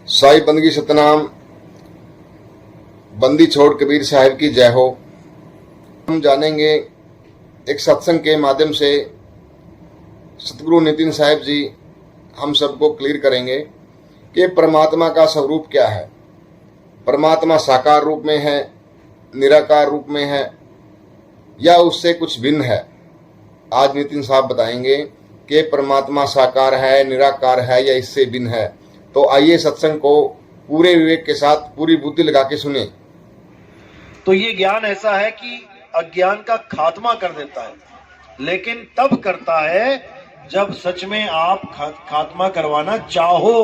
साई बंदगी सतनाम, बंदी छोड़ कबीर साहिब की जय हो। हम जानेंगे एक सत्संग के माध्यम से सतगुरु नितिन साहिब जी हम सबको क्लियर करेंगे कि परमात्मा का स्वरूप क्या है। परमात्मा साकार रूप में है, निराकार रूप में है या उससे कुछ भिन्न है। आज नितिन साहब बताएंगे कि परमात्मा साकार है, निराकार है या इससे भिन्न है। तो आइए सत्संग को पूरे विवेक के साथ पूरी बुद्धि लगा के सुने। तो ये ज्ञान ऐसा है कि अज्ञान का खात्मा कर देता है, लेकिन तब करता है जब सच में आप खात्मा करवाना चाहो,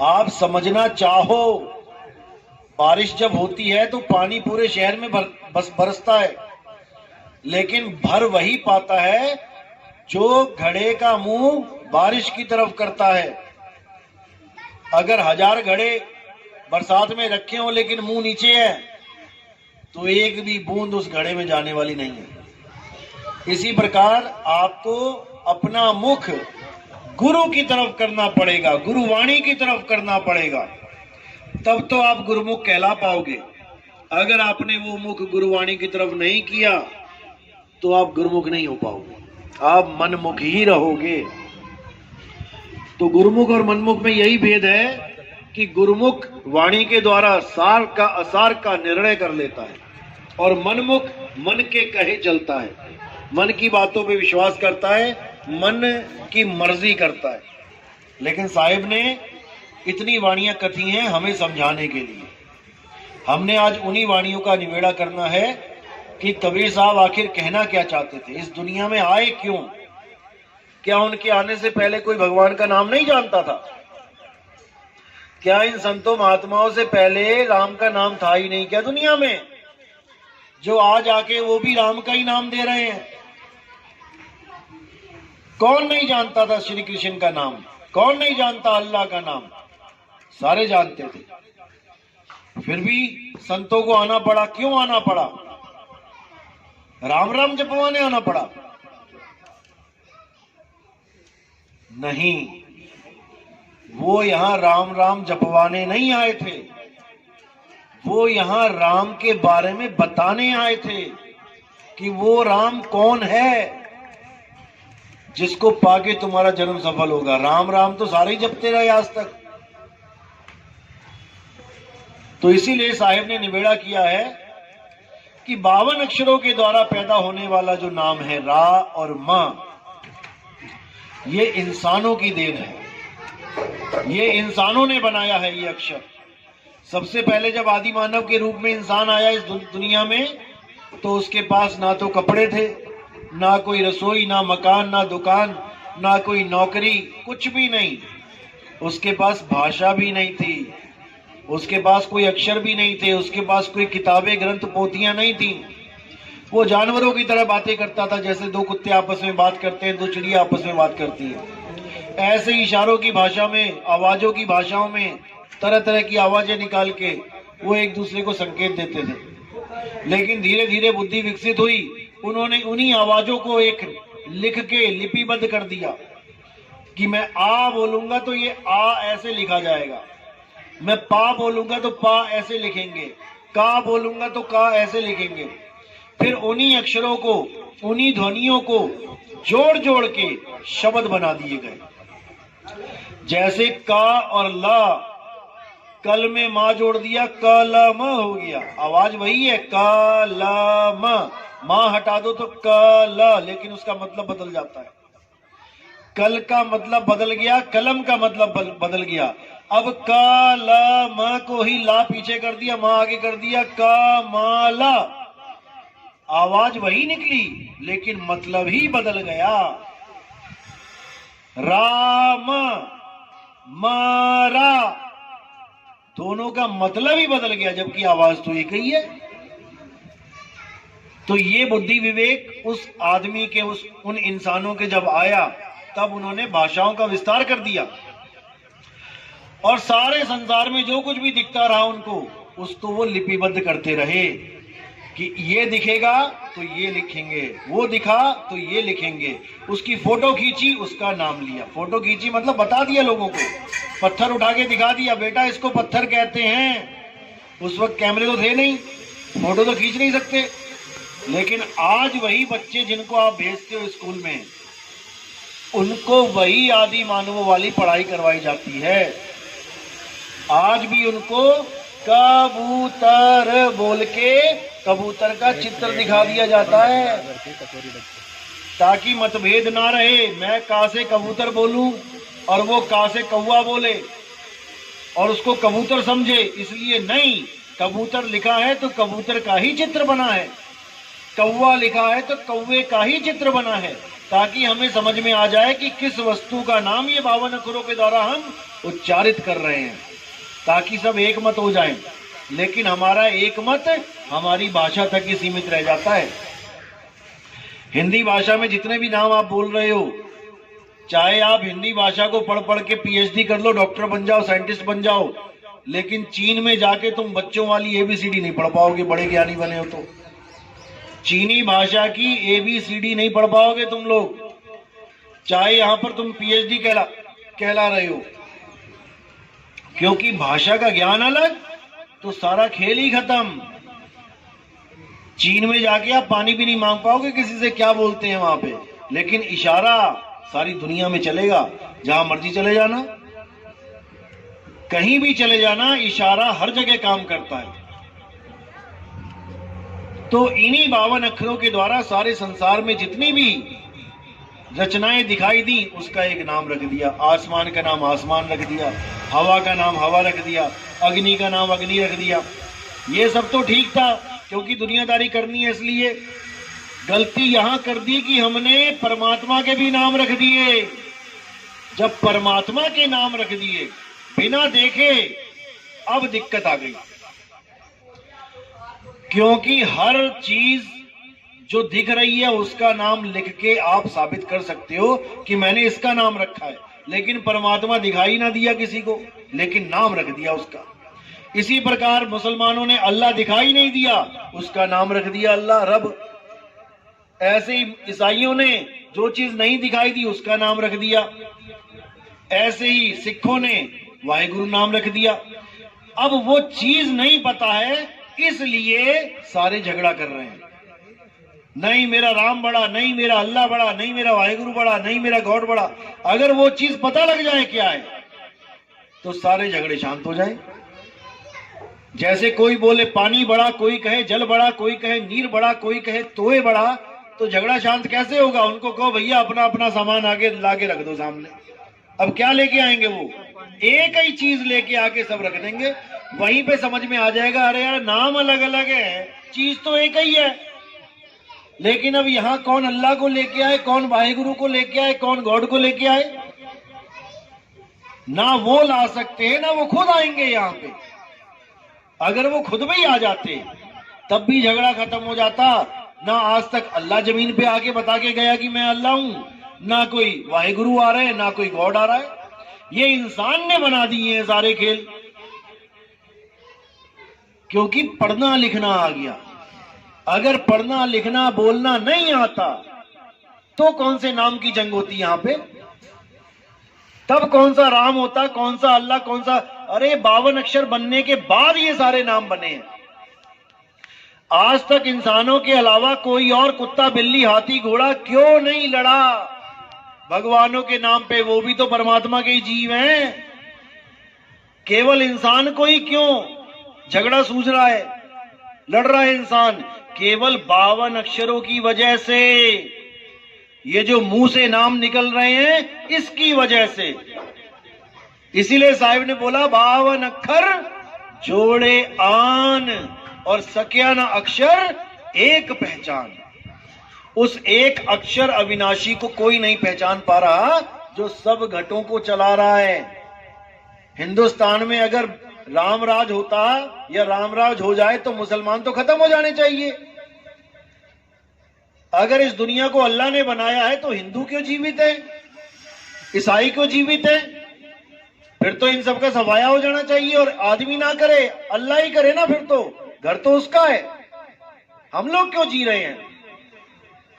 आप समझना चाहो। बारिश जब होती है तो पानी पूरे शहर में बस बरसता है, लेकिन भर वही पाता है जो घड़े का मुंह बारिश की तरफ करता है। अगर 1000 घड़े बरसात में रखे हो लेकिन मुंह नीचे है तो एक भी बूंद उस घड़े में जाने वाली नहीं है। इसी प्रकार आपको अपना मुख गुरु की तरफ करना पड़ेगा, गुरुवाणी की तरफ करना पड़ेगा, तब तो आप गुरुमुख कहला पाओगे। अगर आपने वो मुख गुरुवाणी की तरफ नहीं किया तो आप गुरुमुख नहीं हो पाओगे, आप मनमुख ही रहोगे। तो गुरुमुख और मनमुख में यही भेद है कि गुरुमुख वाणी के द्वारा सार का असार का निर्णय कर लेता है और मनमुख मन के कहे चलता है, मन की बातों पे विश्वास करता है, मन की मर्जी करता है। लेकिन साहिब ने इतनी वाणियां कथी हैं हमें समझाने के लिए। हमने आज उन्हीं वाणियों का निवेड़ा करना है कि कबीर साहब आखिर कहना क्या चाहते थे, इस दुनिया में आए क्यों। क्या उनके आने से पहले कोई भगवान का नाम नहीं जानता था? क्या इन संतों महात्माओं से पहले राम का नाम था ही नहीं क्या दुनिया में? जो आज आके वो भी राम का ही नाम दे रहे हैं। कौन नहीं जानता था श्री कृष्ण का नाम? कौन नहीं जानता अल्लाह का नाम? सारे जानते थे। फिर भी संतों को आना पड़ा। क्यों आना पड़ा? राम राम जपवाने आना पड़ा? नहीं, वो यहां राम राम जपवाने नहीं आए थे, वो यहां राम के बारे में बताने आए थे कि वो राम कौन है जिसको पाके तुम्हारा जन्म सफल होगा। राम राम तो सारे ही जपते रहे आज तक। तो इसीलिए साहिब ने निवेड़ा किया है कि 52 अक्षरों के द्वारा पैदा होने वाला जो नाम है रा और मां, ये इंसानों की देन है, ये इंसानों ने बनाया है ये अक्षर। सबसे पहले जब आदि मानव के रूप में इंसान आया इस दुनिया में तो उसके पास ना तो कपड़े थे, ना कोई रसोई, ना मकान, ना दुकान, ना कोई नौकरी, कुछ भी नहीं। उसके पास भाषा भी नहीं थी, उसके पास कोई अक्षर भी नहीं थे, उसके पास कोई किताबें ग्रंथ पोथियां नहीं थी। वो जानवरों की तरह बातें करता था, जैसे दो कुत्ते आपस में बात करते हैं, दो चिड़िया आपस में बात करती है। ऐसे इशारों की भाषा में, आवाजों की भाषाओं में तरह तरह की आवाजें निकाल के वो एक दूसरे को संकेत देते थे। लेकिन धीरे धीरे बुद्धि विकसित हुई, उन्होंने उन्हीं आवाजों को एक लिख के लिपिबद्ध कर दिया कि मैं आ बोलूंगा तो ये आ ऐसे लिखा जाएगा, मैं पा बोलूंगा तो पा ऐसे लिखेंगे, का बोलूंगा तो का ऐसे लिखेंगे। फिर उन्हीं अक्षरों को, उन्हीं ध्वनियों को जोड़ जोड़ के शब्द बना दिए गए। जैसे का और ला, कल में मां जोड़ दिया, कलम हो गया, आवाज वही है कलम। मां हटा दो तो कल, लेकिन उसका मतलब बदल जाता है। कल का मतलब बदल गया, कलम का मतलब बदल गया। अब कलम को ही ला पीछे कर दिया, मां आगे कर दिया, कमाला। आवाज वही निकली लेकिन मतलब ही बदल गया। राम मारा, दोनों का मतलब ही बदल गया, जबकि आवाज तो एक ही है। तो ये बुद्धि विवेक उस आदमी के, उन इंसानों के जब आया तब उन्होंने भाषाओं का विस्तार कर दिया और सारे संसार में जो कुछ भी दिखता रहा उनको, उसको वो लिपिबद्ध करते रहे कि ये दिखेगा तो ये लिखेंगे, वो दिखा तो ये लिखेंगे। उसकी फोटो खींची, उसका नाम लिया। फोटो खींची मतलब बता दिया लोगों को पत्थर उठा के दिखा दिया, बेटा इसको पत्थर कहते हैं। उस वक्त कैमरे तो थे नहीं, फोटो तो खींच नहीं सकते। लेकिन आज वही बच्चे जिनको आप भेजते हो स्कूल में, उनको वही आदि मानवों वाली पढ़ाई करवाई जाती है। आज भी उनको कबूतर बोल के कबूतर का चित्र दिखा दिया जाता है, ताकि मतभेद ना रहे। मैं का से कबूतर बोलूं और वो का से कौवा बोले और उसको कबूतर समझे, इसलिए नहीं। कबूतर लिखा है तो कबूतर का ही चित्र बना है, कौवा लिखा है तो कौवे का ही चित्र बना है, ताकि हमें समझ में आ जाए कि किस वस्तु का नाम ये 52 अक्षरों के द्वारा हम उच्चारित कर रहे हैं, ताकि सब एक मत हो जाएं। लेकिन हमारा एक मत हमारी भाषा तक ही सीमित रह जाता है। हिंदी भाषा में जितने भी नाम आप बोल रहे हो, चाहे आप हिंदी भाषा को पढ़ पढ़ के पीएचडी कर लो, डॉक्टर बन जाओ, साइंटिस्ट बन जाओ, लेकिन चीन में जाके तुम बच्चों वाली एबीसीडी नहीं पढ़ पाओगे, बड़े ज्ञानी बने हो तो। चीनी भाषा की एबीसीडी नहीं पढ़ पाओगे तुम लोग, चाहे यहां पर तुम पीएचडी कहला रहे हो। क्योंकि भाषा का ज्ञान अलग तो सारा खेल ही खत्म। चीन में जाके आप पानी भी नहीं मांग पाओगे किसी से, क्या बोलते हैं वहां पे, लेकिन इशारा सारी दुनिया में चलेगा। जहां मर्जी चले जाना, कहीं भी चले जाना, इशारा हर जगह काम करता है। तो इन्हीं 52 अक्षरों के द्वारा सारे संसार में जितनी भी रचनाएं दिखाई दी, उसका एक नाम रख दिया। आसमान का नाम आसमान रख दिया, हवा का नाम हवा रख दिया, अग्नि का नाम अग्नि रख दिया। ये सब तो ठीक था, क्योंकि दुनियादारी करनी है, इसलिए। गलती यहां कर दी कि हमने परमात्मा के भी नाम रख दिए। जब परमात्मा के नाम रख दिए बिना देखे, अब दिक्कत आ गई। क्योंकि हर चीज जो दिख रही है उसका नाम लिख के आप साबित कर सकते हो कि मैंने इसका नाम रखा है, लेकिन परमात्मा दिखाई ना दिया किसी को, लेकिन नाम रख दिया उसका। इसी प्रकार मुसलमानों ने अल्लाह दिखाई नहीं दिया, उसका नाम रख दिया अल्लाह, रब। ऐसे ही ईसाइयों ने जो चीज नहीं दिखाई दी उसका नाम रख दिया। ऐसे ही सिखों ने वाहिगुरु नाम रख दिया। अब वो चीज नहीं पता है, इसलिए सारे झगड़ा कर रहे हैं। नहीं मेरा राम बड़ा, नहीं मेरा अल्लाह बड़ा, नहीं मेरा वाहिगुरु बड़ा, नहीं मेरा गॉड बड़ा। अगर वो चीज पता लग जाए क्या है, तो सारे झगड़े शांत हो जाए। जैसे कोई बोले पानी बड़ा, कोई कहे जल बड़ा, कोई कहे नीर बड़ा, कोई कहे तोए बड़ा, तो झगड़ा शांत कैसे होगा? उनको कहो भैया अपना अपना सामान आगे लाके रख दो सामने। अब क्या लेके आएंगे वो? एक ही चीज लेके आके सब रख देंगे। वहीं पे समझ में आ जाएगा, अरे यार नाम अलग अलग है, चीज तो एक ही है। लेकिन अब यहां कौन अल्लाह को लेके आए, कौन वाहिगुरु को लेके आए, कौन गॉड को लेके आए? ना वो ला सकते हैं, ना वो खुद आएंगे यहां पे। अगर वो खुद भी आ जाते तब भी झगड़ा खत्म हो जाता। ना आज तक अल्लाह जमीन पे आके बता के गया कि मैं अल्लाह हूं, ना कोई वाहिगुरु आ रहा है, ना कोई गॉड आ रहा है। ये इंसान ने बना दिए हैं सारे खेल, क्योंकि पढ़ना लिखना आ गया। अगर पढ़ना लिखना बोलना नहीं आता तो कौन से नाम की जंग होती यहां पे? तब कौन सा राम होता, कौन सा अल्लाह, कौन सा? अरे 52 अक्षर बनने के बाद ये सारे नाम बने हैं। आज तक इंसानों के अलावा कोई और कुत्ता बिल्ली हाथी घोड़ा क्यों नहीं लड़ा भगवानों के नाम पे? वो भी तो परमात्मा के ही जीव हैं। केवल इंसान को ही क्यों झगड़ा सूझ रहा है, लड़ रहा है इंसान? केवल 52 अक्षरों की वजह से। ये जो मुंह से नाम निकल रहे हैं इसकी वजह से। इसीलिए साहिब ने बोला 52 अक्षर जोड़े आन और सक्या न अक्षर एक पहचान। उस एक अक्षर अविनाशी को कोई नहीं पहचान पा रहा, जो सब घटों को चला रहा है। हिंदुस्तान में अगर रामराज होता या रामराज हो जाए तो मुसलमान तो खत्म हो जाने चाहिए। अगर इस दुनिया को अल्लाह ने बनाया है तो हिंदू क्यों जीवित है, ईसाई क्यों जीवित है? फिर तो इन सबका सफाया हो जाना चाहिए। और आदमी ना करे, अल्लाह ही करे ना, फिर तो घर तो उसका है। हम लोग क्यों जी रहे हैं?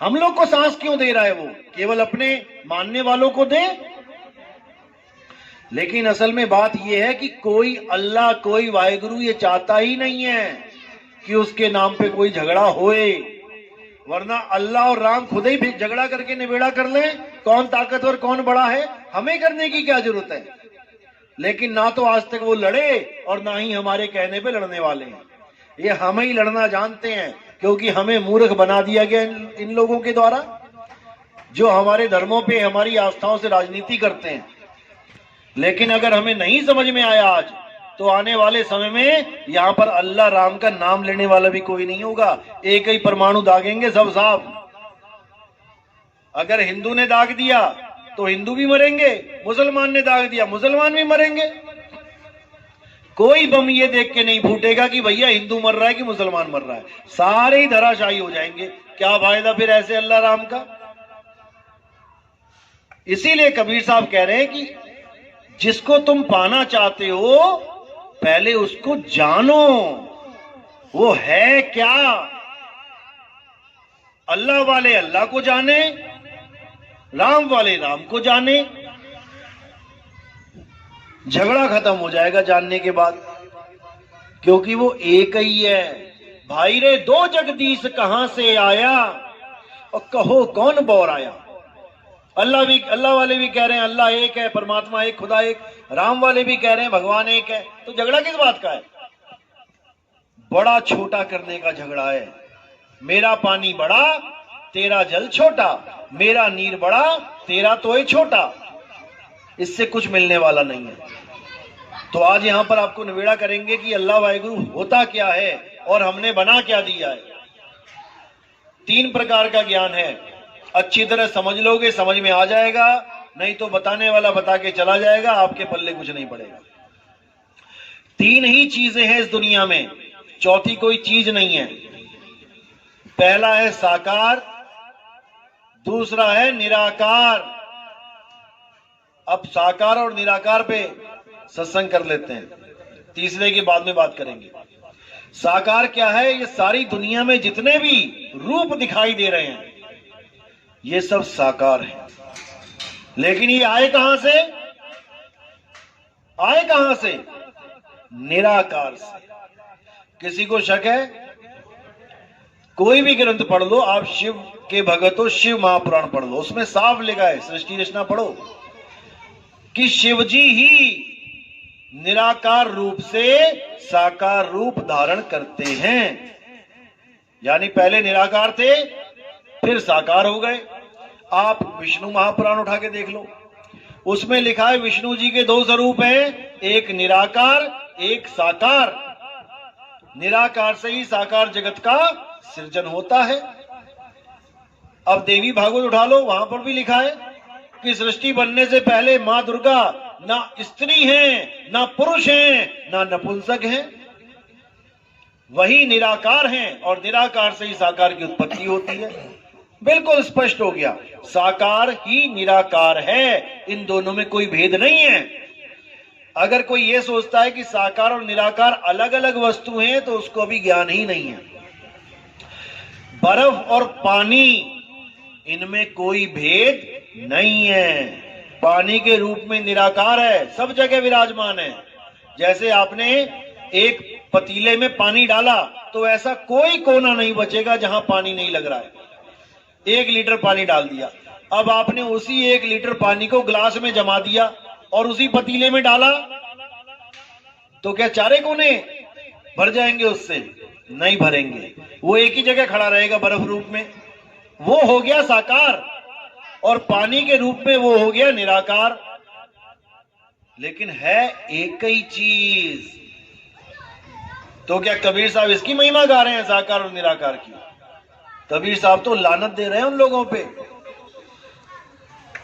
हम लोग को सांस क्यों दे रहा है वो? केवल अपने मानने वालों को दे। लेकिन असल में बात यह है कि कोई अल्लाह, कोई वाहिगुरु ये चाहता ही नहीं है कि उसके नाम पे कोई झगड़ा होए, वरना अल्लाह और राम खुद ही झगड़ा करके निबेड़ा कर लें। कौन ताकतवर, कौन बड़ा है, हमें करने की क्या जरूरत है। लेकिन ना तो आज तक वो लड़े और ना ही हमारे कहने पे लड़ने वाले हैं। ये हम ही लड़ना जानते हैं, क्योंकि हमें मूर्ख बना दिया गया इन लोगों के द्वारा, जो हमारे धर्मों पे, हमारी आस्थाओं से राजनीति करते हैं। लेकिन अगर हमें नहीं समझ में आया आज, तो आने वाले समय में यहां पर अल्लाह राम का नाम लेने वाला भी कोई नहीं होगा। एक ही परमाणु दागेंगे सब साहब। अगर हिंदू ने दाग दिया तो हिंदू भी मरेंगे, मुसलमान ने दाग दिया मुसलमान भी मरेंगे। कोई बम ये देख के नहीं फूटेगा कि भैया हिंदू मर रहा है कि मुसलमान मर रहा है, सारे ही धराशायी हो जाएंगे। क्या फायदा फिर ऐसे अल्लाह राम का। इसीलिए कबीर साहब कह रहे हैं कि जिसको तुम पाना चाहते हो पहले उसको जानो, वो है क्या। अल्लाह वाले अल्लाह को जाने, राम वाले राम को जाने, झगड़ा खत्म हो जाएगा जानने के बाद, क्योंकि वो एक ही है। भाई रे दो जगदीश कहां से आया, और कहो कौन बौर आया। अल्लाह वाले भी कह रहे हैं अल्लाह एक है, परमात्मा एक, खुदा एक। राम वाले भी कह रहे हैं भगवान एक है। तो झगड़ा किस बात का है। बड़ा छोटा करने का झगड़ा है। मेरा पानी बड़ा, तेरा जल छोटा, मेरा नीर बड़ा, तेरा तोय छोटा। इससे कुछ मिलने वाला नहीं है। तो आज यहां पर आपको निवेड़ा करेंगे कि अल्लाह वाहिगुरु होता क्या है और हमने बना क्या दिया है। 3 प्रकार का ज्ञान है। अच्छी तरह समझ लोगे समझ में आ जाएगा, नहीं तो बताने वाला बता के चला जाएगा, आपके पल्ले कुछ नहीं पड़ेगा। 3 ही चीजें हैं इस दुनिया में, चौथी कोई चीज नहीं है। पहला है साकार, दूसरा है निराकार। अब साकार और निराकार पे सत्संग कर लेते हैं, तीसरे की बाद में बात करेंगे। साकार क्या है। ये सारी दुनिया में जितने भी रूप दिखाई दे रहे हैं ये सब साकार है। लेकिन ये आए कहां से, आए कहां से, निराकार से। किसी को शक है, कोई भी ग्रंथ पढ़ लो आप, शिव के भगत हो, शिव महापुराण पढ़ लो, उसमें साफ लिखा है, सृष्टि रचना पढ़ो, कि शिव जी ही निराकार रूप से साकार रूप धारण करते हैं। यानी पहले निराकार थे फिर साकार हो गए। आप विष्णु महापुराण उठा के देख लो, उसमें लिखा है विष्णु जी के 2 स्वरूप हैं, एक निराकार एक साकार। निराकार से ही साकार जगत का सृजन होता है। अब देवी भागवत उठा लो, वहां पर भी लिखा है कि सृष्टि बनने से पहले मां दुर्गा ना स्त्री हैं, ना पुरुष हैं, ना नपुंसक हैं, वही निराकार हैं, और निराकार से ही साकार की उत्पत्ति होती है। बिल्कुल स्पष्ट हो गया, साकार ही निराकार है, इन दोनों में कोई भेद नहीं है। अगर कोई ये सोचता है कि साकार और निराकार अलग अलग वस्तु हैं तो उसको अभी ज्ञान ही नहीं है। बर्फ और पानी, इनमें कोई भेद नहीं है। पानी के रूप में निराकार है, सब जगह विराजमान है। जैसे आपने एक पतीले में पानी डाला तो ऐसा कोई कोना नहीं बचेगा जहां पानी नहीं लग रहा है। 1 लीटर पानी डाल दिया, अब आपने उसी 1 लीटर पानी को ग्लास में जमा दिया और उसी पतीले में डाला तो क्या चारे कोने भर जाएंगे उससे? नहीं भरेंगे, वो एक ही जगह खड़ा रहेगा बर्फ रूप में। वो हो गया साकार, और पानी के रूप में वो हो गया निराकार। लेकिन है एक ही चीज। तो क्या कबीर साहब इसकी महिमा गा रहे हैं साकार और निराकार की? कबीर साहब तो लानत दे रहे हैं उन लोगों पे।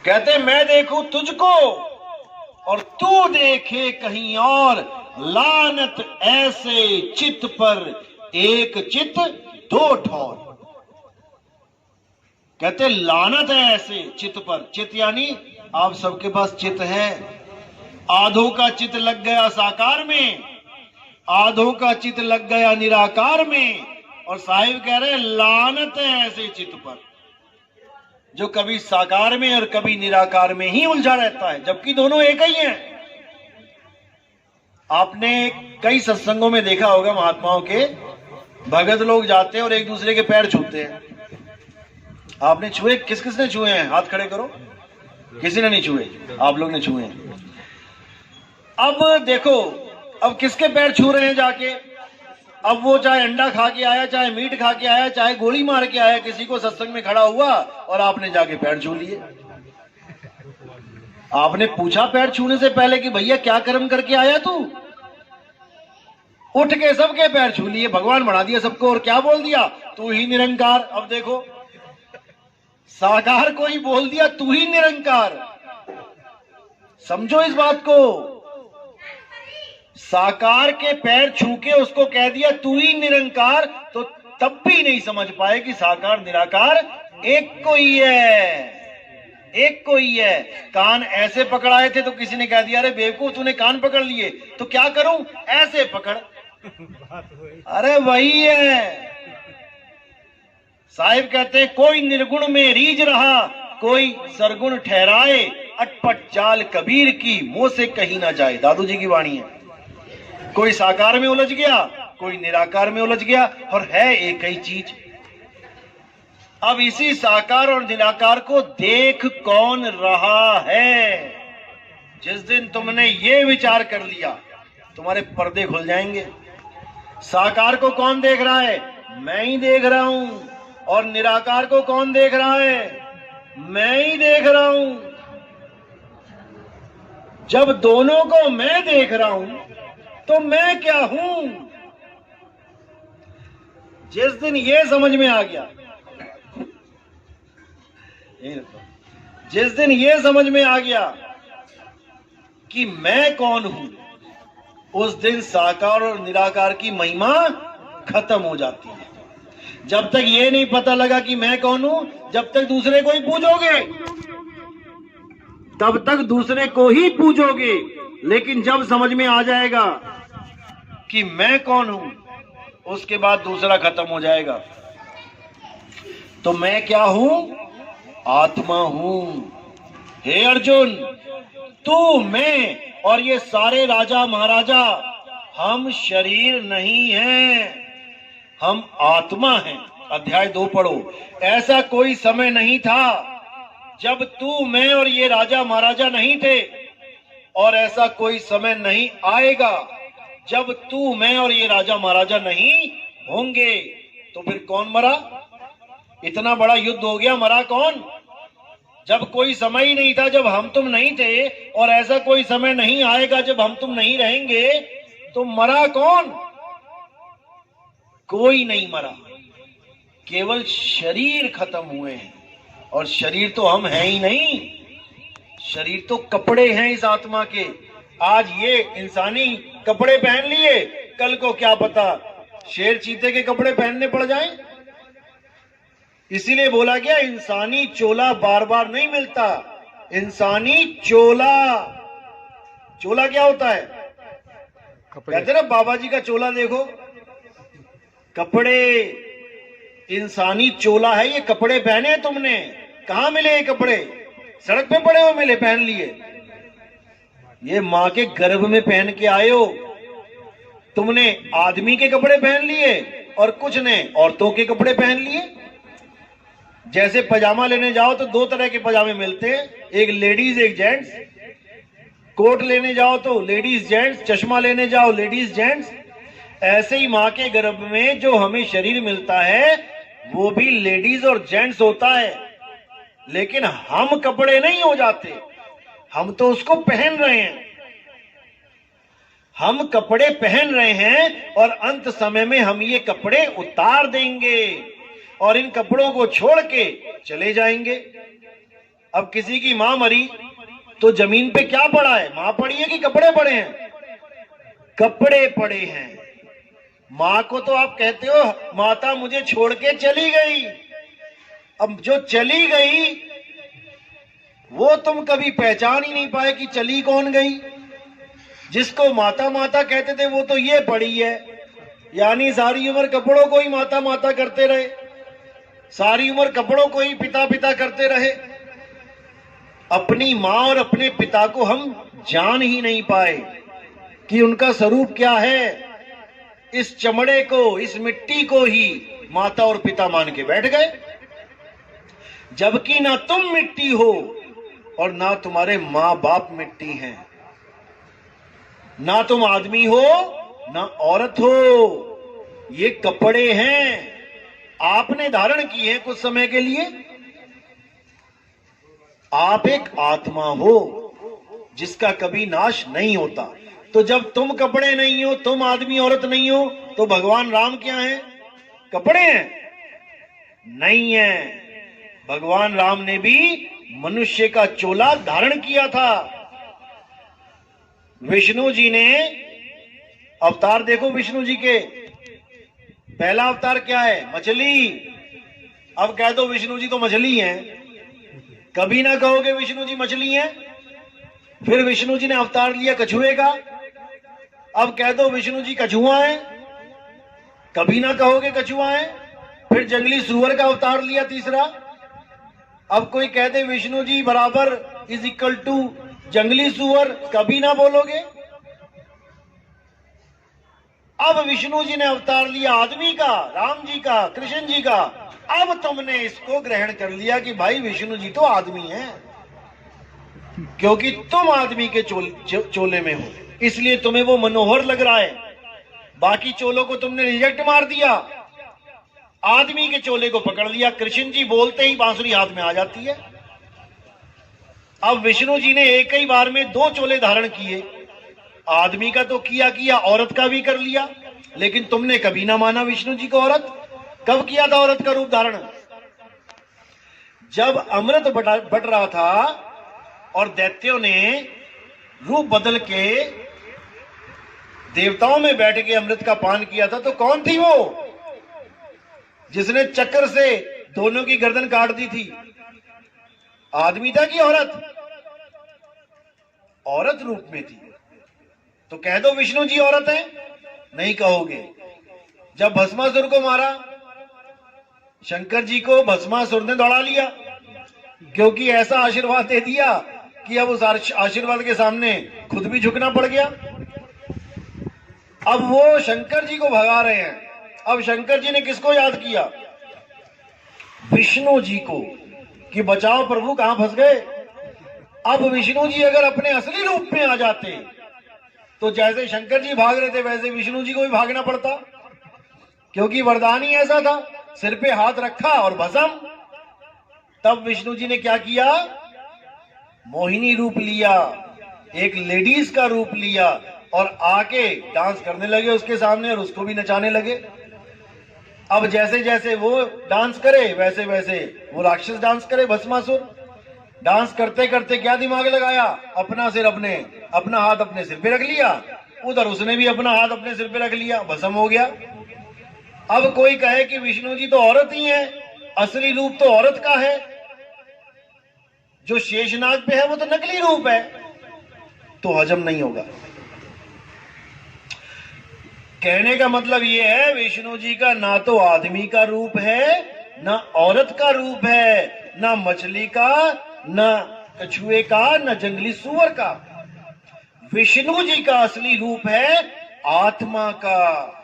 कहते मैं देखूं तुझको और तू देखे कहीं और, लानत ऐसे चित पर एक चित 2 ठौर। कहते लानत है ऐसे चित पर। चित यानी आप सबके पास चित है। आधों का चित लग गया साकार में, आधों का चित लग गया निराकार में, और साहिब कह रहे लानत है ऐसे चित पर जो कभी साकार में और कभी निराकार में ही उलझा रहता है, जबकि दोनों एक ही हैं। आपने कई सत्संगों में देखा होगा, महात्माओं के भगत लोग जाते हैं और एक दूसरे के पैर छूते हैं। आपने छुए? किस किस ने छुए हैं? हाथ खड़े करो। किसी ने नहीं छुए, आप लोग ने छुए हैं। अब देखो, अब किसके पैर छू रहे हैं जाके? अब वो चाहे अंडा खा के आया, चाहे मीट खा के आया, चाहे गोली मार के आया, किसी को सत्संग में खड़ा हुआ और आपने जाके पैर छू लिए। आपने पूछा पैर छूने से पहले कि भैया क्या कर्म करके आया तू? उठ के सबके पैर छू लिए, भगवान बना दिया सबको, और क्या बोल दिया? तू ही निरंकार। अब देखो, साकार को ही बोल दिया तू ही निरंकार। समझो इस बात को, साकार के पैर छू के उसको कह दिया तू ही निरंकार, तो तब भी नहीं समझ पाए कि साकार निराकार एक को ही है, एक को ही है। कान ऐसे पकड़ाए थे तो किसी ने कह दिया अरे बेवकूफ तूने कान पकड़ लिए, तो क्या करूं? ऐसे पकड़। अरे वही है। साहिब कहते हैं कोई निर्गुण में रीझ रहा, कोई सरगुण ठहराए, अटपट चाल कबीर की, मुंह से कहीं ना जाए। दादू जी की वाणी है। कोई साकार में उलझ गया, कोई निराकार में उलझ गया, और है एक ही चीज। अब इसी साकार और निराकार को देख कौन रहा है? जिस दिन तुमने ये विचार कर लिया, तुम्हारे पर्दे खुल जाएंगे। साकार को कौन देख रहा है? मैं ही देख रहा हूं। और निराकार को कौन देख रहा है? मैं ही देख रहा हूं। जब दोनों को मैं देख रहा हूं तो मैं क्या हूं? जिस दिन ये समझ में आ गया, जिस दिन ये समझ में आ गया कि मैं कौन हूं, उस दिन साकार और निराकार की महिमा खत्म हो जाती है। जब तक ये नहीं पता लगा कि मैं कौन हूं, जब तक दूसरे को ही पूजोगे, तब तक दूसरे को ही पूजोगे। लेकिन जब समझ में आ जाएगा कि मैं कौन हूं, उसके बाद दूसरा खत्म हो जाएगा। तो मैं क्या हूं? आत्मा हूं। हे अर्जुन, तू, मैं और ये सारे राजा महाराजा, हम शरीर नहीं हैं, हम आत्मा हैं। अध्याय 2 पढ़ो। ऐसा कोई समय नहीं था जब तू, मैं और ये राजा महाराजा नहीं थे, और ऐसा कोई समय नहीं आएगा जब तू, मैं और ये राजा महाराजा नहीं होंगे। तो फिर कौन मरा? इतना बड़ा युद्ध हो गया, मरा कौन? जब कोई समय ही नहीं था जब हम तुम नहीं थे, और ऐसा कोई समय नहीं आएगा जब हम तुम नहीं रहेंगे, तो मरा कौन? कोई नहीं मरा, केवल शरीर खत्म हुए हैं। और शरीर तो हम हैं ही नहीं, शरीर तो कपड़े हैं इस आत्मा के। आज ये इंसानी कपड़े पहन लिए, कल को क्या पता शेर चीते के कपड़े पहनने पड़ जाएं। इसीलिए बोला गया इंसानी चोला बार बार नहीं मिलता। इंसानी चोला, चोला क्या होता है? कहते ना बाबा जी का चोला देखो, कपड़े। इंसानी चोला है ये। कपड़े पहने तुमने, कहां मिले ये कपड़े? सड़क पे पड़े हुए मिले, पहन लिए। ये मां के गर्भ में पहन के आए हो। तुमने आदमी के कपड़े पहन लिए और कुछ ने औरतों के कपड़े पहन लिए। जैसे पजामा लेने जाओ तो 2 तरह के पजामे मिलते हैं, एक लेडीज एक जेंट्स। कोट लेने जाओ तो लेडीज जेंट्स, चश्मा लेने जाओ लेडीज जेंट्स। ऐसे ही मां के गर्भ में जो हमें शरीर मिलता है वो भी लेडीज और जेंट्स होता है। लेकिन हम कपड़े नहीं हो जाते, हम तो उसको पहन रहे हैं। हम कपड़े पहन रहे हैं और अंत समय में हम ये कपड़े उतार देंगे और इन कपड़ों को छोड़ के चले जाएंगे। अब किसी की मां मरी तो जमीन पे क्या पड़ा है? मां पड़ी है कि कपड़े पड़े हैं? कपड़े पड़े हैं। मां को तो आप कहते हो माता मुझे छोड़ के चली गई। अब जो चली गई वो तुम कभी पहचान ही नहीं पाए कि चली कौन गई। जिसको माता माता कहते थे वो तो ये पड़ी है, यानी सारी उम्र कपड़ों को ही माता माता करते रहे, सारी उम्र कपड़ों को ही पिता पिता करते रहे। अपनी मां और अपने पिता को हम जान ही नहीं पाए। कि उनका स्वरूप क्या है, इस चमड़े को, इस मिट्टी को ही माता और पिता मान के बैठ गए, जबकि ना तुम मिट्टी हो और ना तुम्हारे मां बाप मिट्टी हैं, ना तुम आदमी हो ना औरत हो। ये कपड़े हैं, आपने धारण किए हैं कुछ समय के लिए। आप एक आत्मा हो जिसका कभी नाश नहीं होता। तो जब तुम कपड़े नहीं हो, तुम आदमी औरत नहीं हो, तो भगवान राम क्या हैं? कपड़े हैं? नहीं है। भगवान राम ने भी मनुष्य का चोला धारण किया था। विष्णु जी ने अवतार देखो, विष्णु जी के पहला अवतार क्या है? मछली। अब कह दो विष्णु जी तो मछली हैं, कभी ना कहोगे विष्णु जी मछली हैं। फिर विष्णु जी ने अवतार लिया कछुए का, अब कह दो विष्णु जी कछुआ है, कभी ना कहोगे कछुआ है। फिर जंगली सुअर का अवतार लिया तीसरा, अब कोई कह दे विष्णु जी बराबर इज इक्वल टू जंगली सुअर, कभी ना बोलोगे। अब विष्णु जी ने अवतार लिया आदमी का, राम जी का, कृष्ण जी का। अब तुमने इसको ग्रहण कर लिया कि भाई विष्णु जी तो आदमी हैं, क्योंकि तुम आदमी के चोले में हो, इसलिए तुम्हें वो मनोहर लग रहा है। बाकी चोलों को तुमने रिजेक्ट मार दिया, आदमी के चोले को पकड़ लिया। कृष्ण जी बोलते ही बांसुरी हाथ में आ जाती है। अब विष्णु जी ने एक ही बार में 2 चोले धारण किए, आदमी का तो किया, औरत का भी कर लिया। लेकिन तुमने कभी ना माना विष्णु जी को औरत। कब किया था औरत का रूप धारण? जब अमृत बट रहा था और दैत्यों ने रूप बदल के देवताओं में बैठ के अमृत का पान किया था, तो कौन थी वो जिसने चक्र से दोनों की गर्दन काट दी थी? आदमी था कि औरत? औरत रूप में थी। तो कह दो विष्णु जी औरत है, नहीं कहोगे। जब भस्मासुर को मारा, शंकर जी को भस्मासुर ने दौड़ा लिया, क्योंकि ऐसा आशीर्वाद दे दिया कि अब उस आशीर्वाद के सामने खुद भी झुकना पड़ गया। अब वो शंकर जी को भगा रहे हैं। अब शंकर जी ने किसको याद किया? विष्णु जी को, कि बचाओ प्रभु कहां फंस गए। अब विष्णु जी अगर अपने असली रूप में आ जाते तो जैसे शंकर जी भाग रहे थे वैसे विष्णु जी को भी भागना पड़ता, क्योंकि वरदान ही ऐसा था। सिर पे हाथ रखा और भस्म। तब विष्णु जी ने क्या किया? मोहिनी रूप लिया, एक लेडीज का रूप लिया और आके डांस करने लगे उसके सामने और उसको भी नचाने लगे। अब जैसे जैसे वो डांस करे वैसे वैसे वो राक्षस डांस करे, भस्मासुर। डांस करते करते क्या दिमाग लगाया? अपना हाथ अपने सिर पे रख लिया, उधर उसने भी अपना हाथ अपने सिर पे रख लिया, भस्म हो गया। अब कोई कहे कि विष्णु जी तो औरत ही है, असली रूप तो औरत का है, जो शेषनाग पे है वो तो नकली रूप है, तो हजम नहीं होगा। कहने का मतलब ये है विष्णु जी का ना तो आदमी का रूप है, ना औरत का रूप है, ना मछली का, ना कछुए का, ना जंगली सुअर का। विष्णु जी का असली रूप है आत्मा का।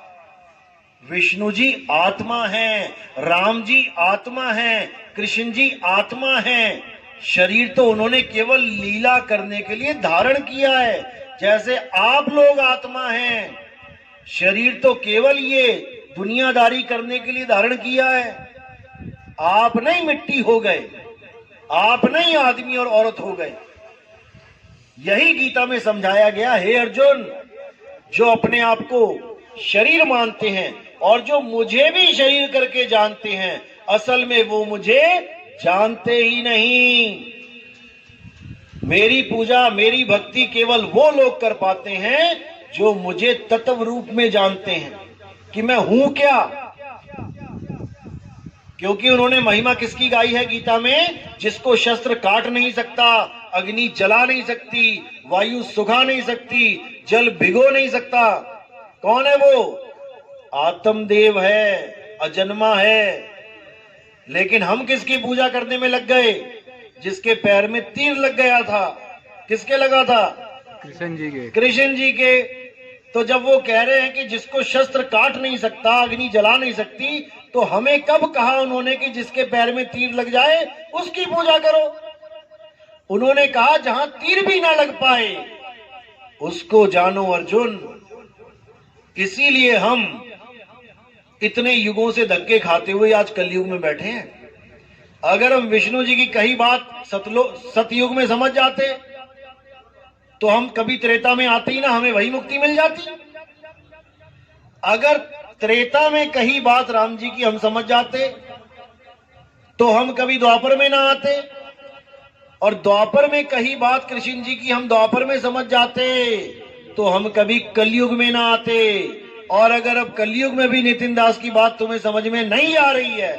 विष्णु जी आत्मा है, राम जी आत्मा है, कृष्ण जी आत्मा है। शरीर तो उन्होंने केवल लीला करने के लिए धारण किया है, जैसे आप लोग आत्मा हैं। शरीर तो केवल ये दुनियादारी करने के लिए धारण किया है। आप नहीं मिट्टी हो गए, आप नहीं आदमी और औरत हो गए। यही गीता में समझाया गया। हे अर्जुन, जो अपने आप को शरीर मानते हैं और जो मुझे भी शरीर करके जानते हैं, असल में वो मुझे जानते ही नहीं। मेरी पूजा, मेरी भक्ति केवल वो लोग कर पाते हैं जो मुझे तत्व रूप में जानते हैं कि मैं हूं क्या। क्योंकि उन्होंने महिमा किसकी गाई है गीता में? जिसको शस्त्र काट नहीं सकता, अग्नि जला नहीं सकती, वायु सुखा नहीं सकती, जल भिगो नहीं सकता। कौन है वो? आत्मदेव है, अजन्मा है। लेकिन हम किसकी पूजा करने में लग गए? जिसके पैर में तीर लग गया था। किसके लगा था? कृष्ण जी के। कृष्ण जी के। तो जब वो कह रहे हैं कि जिसको शस्त्र काट नहीं सकता, अग्नि जला नहीं सकती, तो हमें कब कहा उन्होंने कि जिसके पैर में तीर लग जाए उसकी पूजा करो? उन्होंने कहा जहां तीर भी ना लग पाए उसको जानो अर्जुन। इसीलिए हम इतने युगों से धक्के खाते हुए आज कलयुग में बैठे हैं। अगर हम विष्णु जी की कही बात सतयुग में समझ जाते तो हम कभी त्रेता में आते ही ना, हमें वही मुक्ति मिल जाती। अगर त्रेता में कही बात राम जी की हम समझ जाते तो हम कभी द्वापर में ना आते, और द्वापर में कही बात कृष्ण जी की हम द्वापर में समझ जाते तो हम कभी कलयुग में ना आते। और अगर अब कलयुग में भी नितिन दास की बात तुम्हें समझ में नहीं आ रही है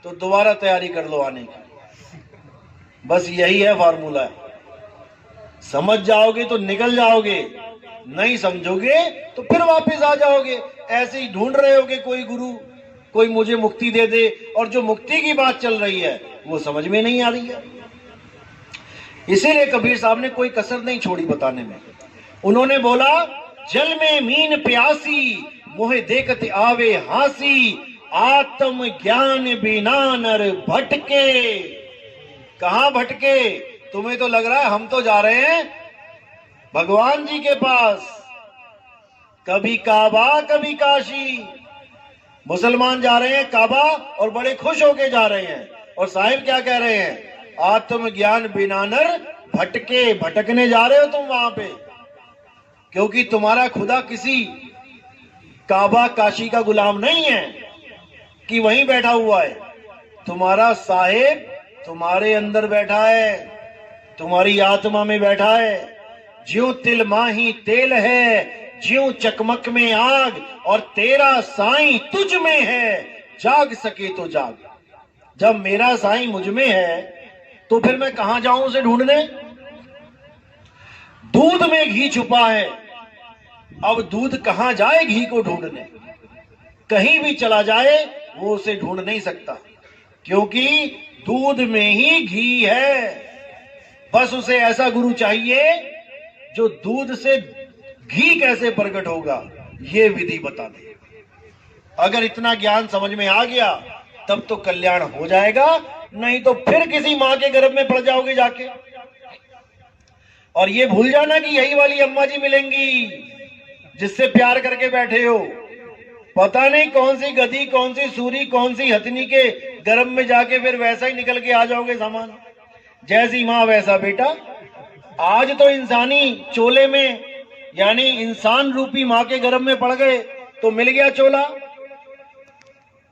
तो दोबारा तैयारी कर लो आने की। बस यही है फार्मूला। समझ जाओगे तो निकल जाओगे, नहीं समझोगे तो फिर वापस आ जाओगे। ऐसे ही ढूंढ रहे होगे कोई गुरु, कोई मुझे मुक्ति दे दे, और जो मुक्ति की बात चल रही है वो समझ में नहीं आ रही है। इसीलिए कबीर साहब ने कोई कसर नहीं छोड़ी बताने में। उन्होंने बोला जल में मीन प्यासी मोहे देखत आवे हासी, आत्म ज्ञान बिना नर भटके। कहां भटके? तुम्हें तो लग रहा है हम तो जा रहे हैं भगवान जी के पास, कभी काबा कभी काशी। मुसलमान जा रहे हैं काबा और बड़े खुश होके जा रहे हैं, और साहिब क्या कह रहे हैं? आत्म ज्ञान बिना नर भटके। भटकने जा रहे हो तुम वहां पे, क्योंकि तुम्हारा खुदा किसी काबा काशी का गुलाम नहीं है कि वहीं बैठा हुआ है। तुम्हारा साहिब तुम्हारे अंदर बैठा है, तुम्हारी आत्मा में बैठा है। ज्यों तिल माही तेल है, ज्यों चकमक में आग, और तेरा साईं तुझ में है, जाग सके तो जाग। जब मेरा साईं मुझ में है तो फिर मैं कहां जाऊं उसे ढूंढने? दूध में घी छुपा है, अब दूध कहां जाए घी को ढूंढने? कहीं भी चला जाए वो उसे ढूंढ नहीं सकता, क्योंकि दूध में ही घी है। बस उसे ऐसा गुरु चाहिए जो दूध से घी कैसे प्रकट होगा ये विधि बता दे। अगर इतना ज्ञान समझ में आ गया तब तो कल्याण हो जाएगा, नहीं तो फिर किसी मां के गर्भ में पड़ जाओगे जाके। और ये भूल जाना कि यही वाली अम्मा जी मिलेंगी जिससे प्यार करके बैठे हो। पता नहीं कौन सी गधी, कौन सी सूरी, कौन सी हथनी के गर्भ में जाके फिर वैसा ही निकल के आ जाओगे सामान। जैसी मां वैसा बेटा। आज तो इंसानी चोले में, यानी इंसान रूपी मां के गर्भ में पड़ गए तो मिल गया चोला,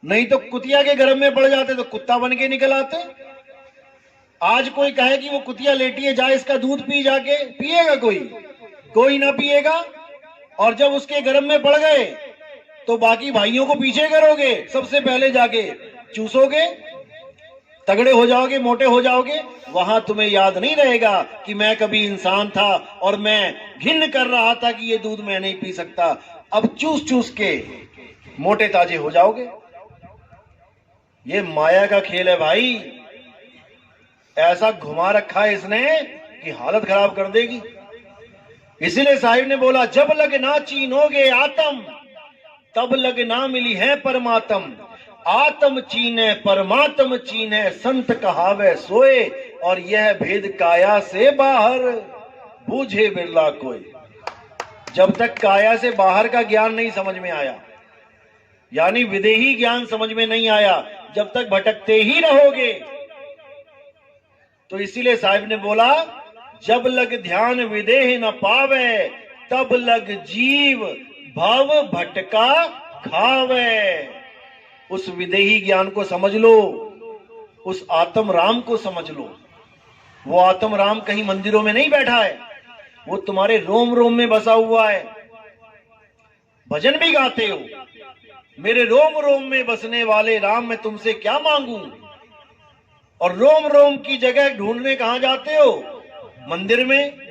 नहीं तो कुतिया के गर्भ में पड़ जाते तो कुत्ता बन के निकल आते। आज कोई कहे कि वो कुतिया लेटी है, जाए इसका दूध पी, जाके पिएगा कोई? कोई ना पिएगा। और जब उसके गर्भ में पड़ गए तो बाकी भाइयों को पीछे करोगे, सबसे पहले जाके चूसोगे, तगड़े हो जाओगे, मोटे हो जाओगे। वहां तुम्हें याद नहीं रहेगा कि मैं कभी इंसान था और मैं घिन कर रहा था कि ये दूध मैं नहीं पी सकता। अब चूस चूस के मोटे ताजे हो जाओगे। ये माया का खेल है भाई, ऐसा घुमा रखा है इसने कि हालत खराब कर देगी। इसीलिए साहिब ने बोला जब लग ना चीनोगे आत्म, तब लग ना मिली है परमात्म। आत्म चीने परमात्म चीने, संत कहावे सोए, और यह भेद काया से बाहर बूझे बिरला कोई। जब तक काया से बाहर का ज्ञान नहीं समझ में आया, यानी विदेही ज्ञान समझ में नहीं आया, जब तक भटकते ही रहोगे। तो इसीलिए साहिब ने बोला जब लग ध्यान विदेह न पावे, तब लग जीव भव भटका खावे। उस विदेही ज्ञान को समझ लो, उस आत्म राम को समझ लो। वो आत्म राम कहीं मंदिरों में नहीं बैठा है, वो तुम्हारे रोम रोम में बसा हुआ है। भजन भी गाते हो, मेरे रोम रोम में बसने वाले राम मैं तुमसे क्या मांगू। और रोम रोम की जगह ढूंढने कहां जाते हो? मंदिर में।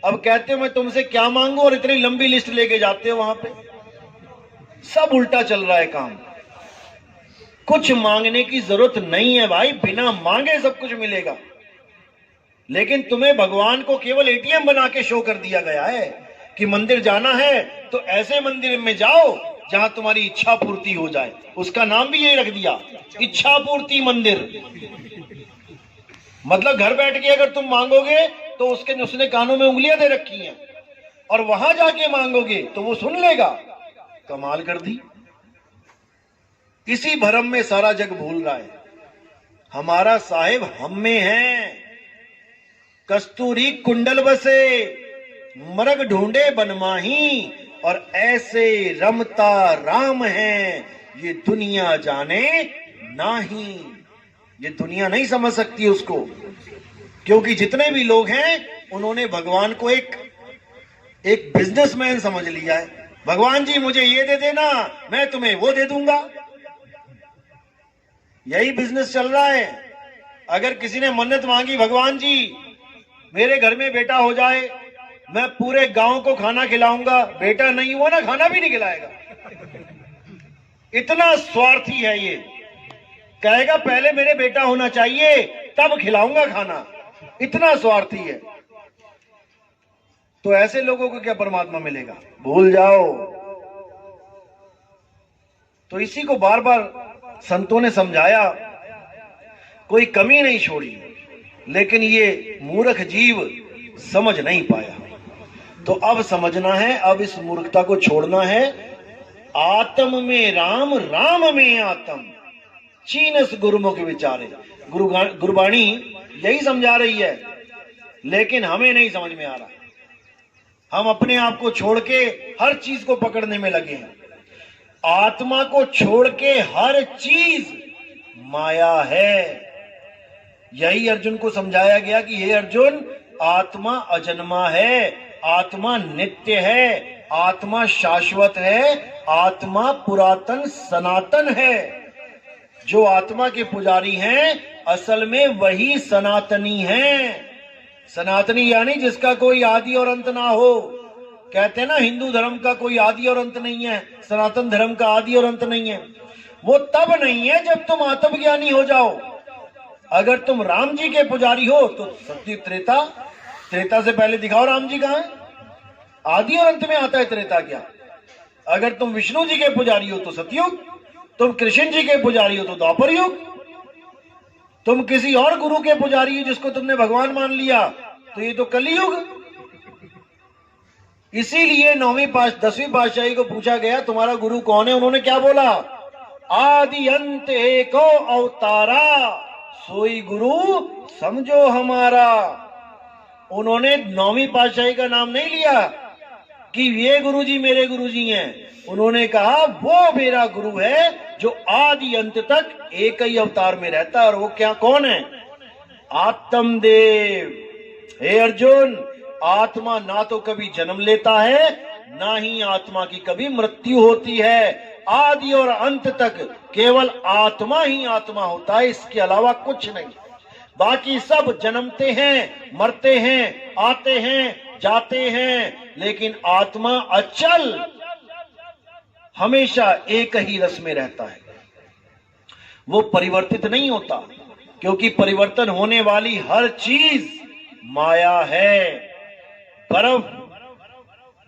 अब कहते हो मैं तुमसे क्या मांगू, और इतनी लंबी लिस्ट लेके जाते हो वहां पे। सब उल्टा चल रहा है काम। कुछ मांगने की जरूरत नहीं है भाई, बिना मांगे सब कुछ मिलेगा। लेकिन तुम्हें भगवान को केवल एटीएम बना के शो कर दिया गया है कि मंदिर जाना है तो ऐसे मंदिर में जाओ जहां तुम्हारी इच्छा पूर्ति हो जाए। उसका नाम भी यही रख दिया, इच्छा पूर्ति मंदिर। मतलब घर बैठ के अगर तुम मांगोगे तो उसने कानों में उंगलियां दे रखी हैं, और वहां जाके मांगोगे तो वो सुन लेगा। कमाल कर दी। इसी भरम में सारा जग भूल रहा है। हमारा साहेब हम में है। कस्तूरी कुंडल बसे, मरग ढूंढे बनमाही, और ऐसे रमता राम है, ये दुनिया जाने नाही। ये दुनिया नहीं समझ सकती उसको, क्योंकि जितने भी लोग हैं उन्होंने भगवान को एक बिजनेसमैन समझ लिया है। भगवान जी मुझे ये दे देना, मैं तुम्हें वो दे दूंगा। यही बिजनेस चल रहा है। अगर किसी ने मन्नत मांगी, भगवान जी मेरे घर में बेटा हो जाए, मैं पूरे गांव को खाना खिलाऊंगा, बेटा नहीं हुआ ना, खाना भी नहीं खिलाएगा। इतना स्वार्थी है ये। कहेगा पहले मेरे बेटा होना चाहिए तब खिलाऊंगा खाना। इतना स्वार्थी है। तो ऐसे लोगों को क्या परमात्मा मिलेगा? भूल जाओ। तो इसी को बार बार संतों ने समझाया, कोई कमी नहीं छोड़ी, लेकिन ये मूर्ख जीव समझ नहीं पाया। तो अब समझना है, अब इस मूर्खता को छोड़ना है। आत्म में राम, राम में आत्म, चीनस गुरुमुख विचारे। गुरबाणी यही समझा रही है, लेकिन हमें नहीं समझ में आ रहा। हम अपने आप को छोड़ के हर चीज को पकड़ने में लगे हैं। आत्मा को छोड़ के हर चीज माया है। यही अर्जुन को समझाया गया कि हे अर्जुन, आत्मा अजन्मा है, आत्मा नित्य है, आत्मा शाश्वत है, आत्मा पुरातन सनातन है। जो आत्मा के पुजारी हैं असल में वही सनातनी हैं। सनातनी यानी जिसका कोई आदि और अंत ना हो। कहते हैं ना, हिंदू धर्म का कोई आदि और अंत नहीं है, सनातन धर्म का आदि और अंत नहीं है। वो तब नहीं है जब तुम आत्मज्ञानी हो जाओ। अगर तुम राम जी के पुजारी हो तो सत्य त्रेता, त्रेता से पहले दिखाओ राम जी कहां है। आदि और अंत में आता है त्रेता क्या? अगर तुम विष्णु जी के पुजारी हो तो सतयुग, तुम कृष्ण जी के पुजारी हो तो द्वापर युग, तुम किसी और गुरु के पुजारी हो जिसको तुमने भगवान मान लिया तो ये तो कलियुग। इसीलिए 10वीं पातशाही को पूछा गया तुम्हारा गुरु कौन है? उन्होंने क्या बोला? आदि अंत एको अवतारा, सोई गुरु समझो हमारा। उन्होंने 9वीं पातशाही का नाम नहीं लिया कि ये गुरुजी मेरे गुरुजी हैं। उन्होंने कहा वो मेरा गुरु है जो आदि अंत तक एक ही अवतार में रहता है। और वो क्या, कौन है? आत्मदेव। हे अर्जुन, आत्मा ना तो कभी जन्म लेता है, ना ही आत्मा की कभी मृत्यु होती है। आदि और अंत तक केवल आत्मा ही आत्मा होता है, इसके अलावा कुछ नहीं। बाकी सब जन्मते हैं, मरते हैं, आते हैं, जाते हैं, लेकिन आत्मा अचल हमेशा एक ही रस में रहता है। वो परिवर्तित नहीं होता, क्योंकि परिवर्तन होने वाली हर चीज माया है। बर्फ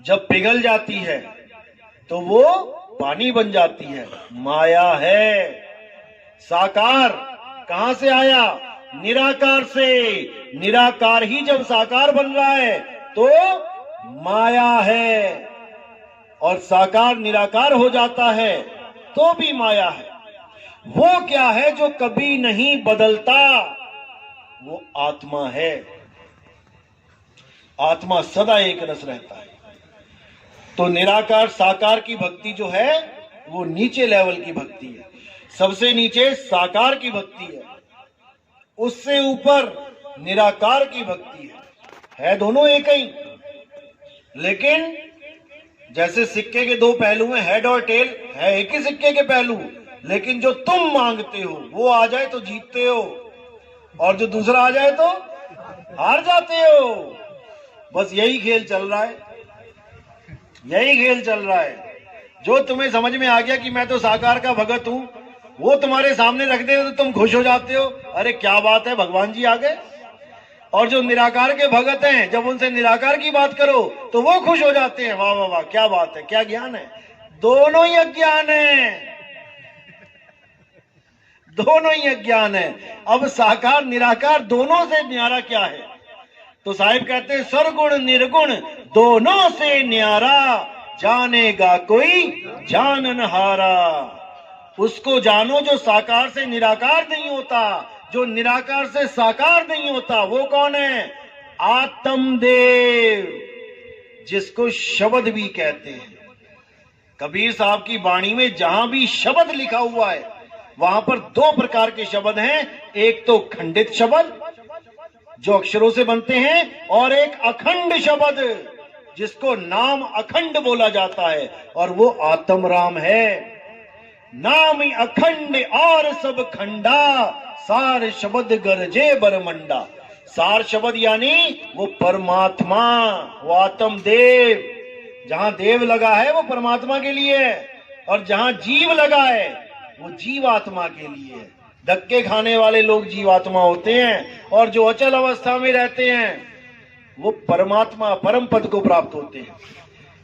जब पिघल जाती है तो वो पानी बन जाती है, माया है। साकार कहां से आया? निराकार से। निराकार ही जब साकार बन रहा है तो माया है, और साकार निराकार हो जाता है तो भी माया है। वो क्या है जो कभी नहीं बदलता? वो आत्मा है। आत्मा सदा एक रस रहता है। तो निराकार साकार की भक्ति जो है वो नीचे लेवल की भक्ति है। सबसे नीचे साकार की भक्ति है, उससे ऊपर निराकार की भक्ति है दोनों एक ही। लेकिन जैसे सिक्के के दो पहलू हैं, हेड और टेल, है एक ही सिक्के के पहलू, लेकिन जो तुम मांगते हो वो आ जाए तो जीतते हो, और जो दूसरा आ जाए तो हार जाते हो। बस यही खेल चल रहा है, यही खेल चल रहा है। जो तुम्हें समझ में आ गया कि मैं तो साकार का भगत हूं, वो तुम्हारे सामने रख दे तो तुम खुश हो जाते हो, अरे क्या बात है भगवान जी आ गए। और जो निराकार के भगत हैं, जब उनसे निराकार की बात करो तो वो खुश हो जाते हैं, वाह वाह वाह क्या बात है, क्या ज्ञान है। दोनों ही अज्ञान है, दोनों ही अज्ञान है। अब साकार निराकार दोनों से न्यारा क्या है? तो साहिब कहते हैं सरगुण निर्गुण दोनों से न्यारा, जानेगा कोई जाननहारा। उसको जानो जो साकार से निराकार नहीं होता, जो निराकार से साकार नहीं होता। वो कौन है? आत्मदेव, जिसको शब्द भी कहते हैं। कबीर साहब की वाणी में जहां भी शब्द लिखा हुआ है वहां पर दो प्रकार के शब्द हैं। एक तो खंडित शब्द जो अक्षरों से बनते हैं, और एक अखंड शब्द जिसको नाम अखंड बोला जाता है, और वो आत्म राम है। नाम अखंड और सब खंडा, सार शब्द गरजे बरमंडा। सार शब्द यानी वो परमात्मा, वो आत्म देव। जहां देव लगा है वो परमात्मा के लिए है, और जहां जीव लगा है वो जीवात्मा के लिए है। धक्के खाने वाले लोग जीवात्मा होते हैं, और जो अचल अवस्था में रहते हैं वो परमात्मा परम पद को प्राप्त होते हैं।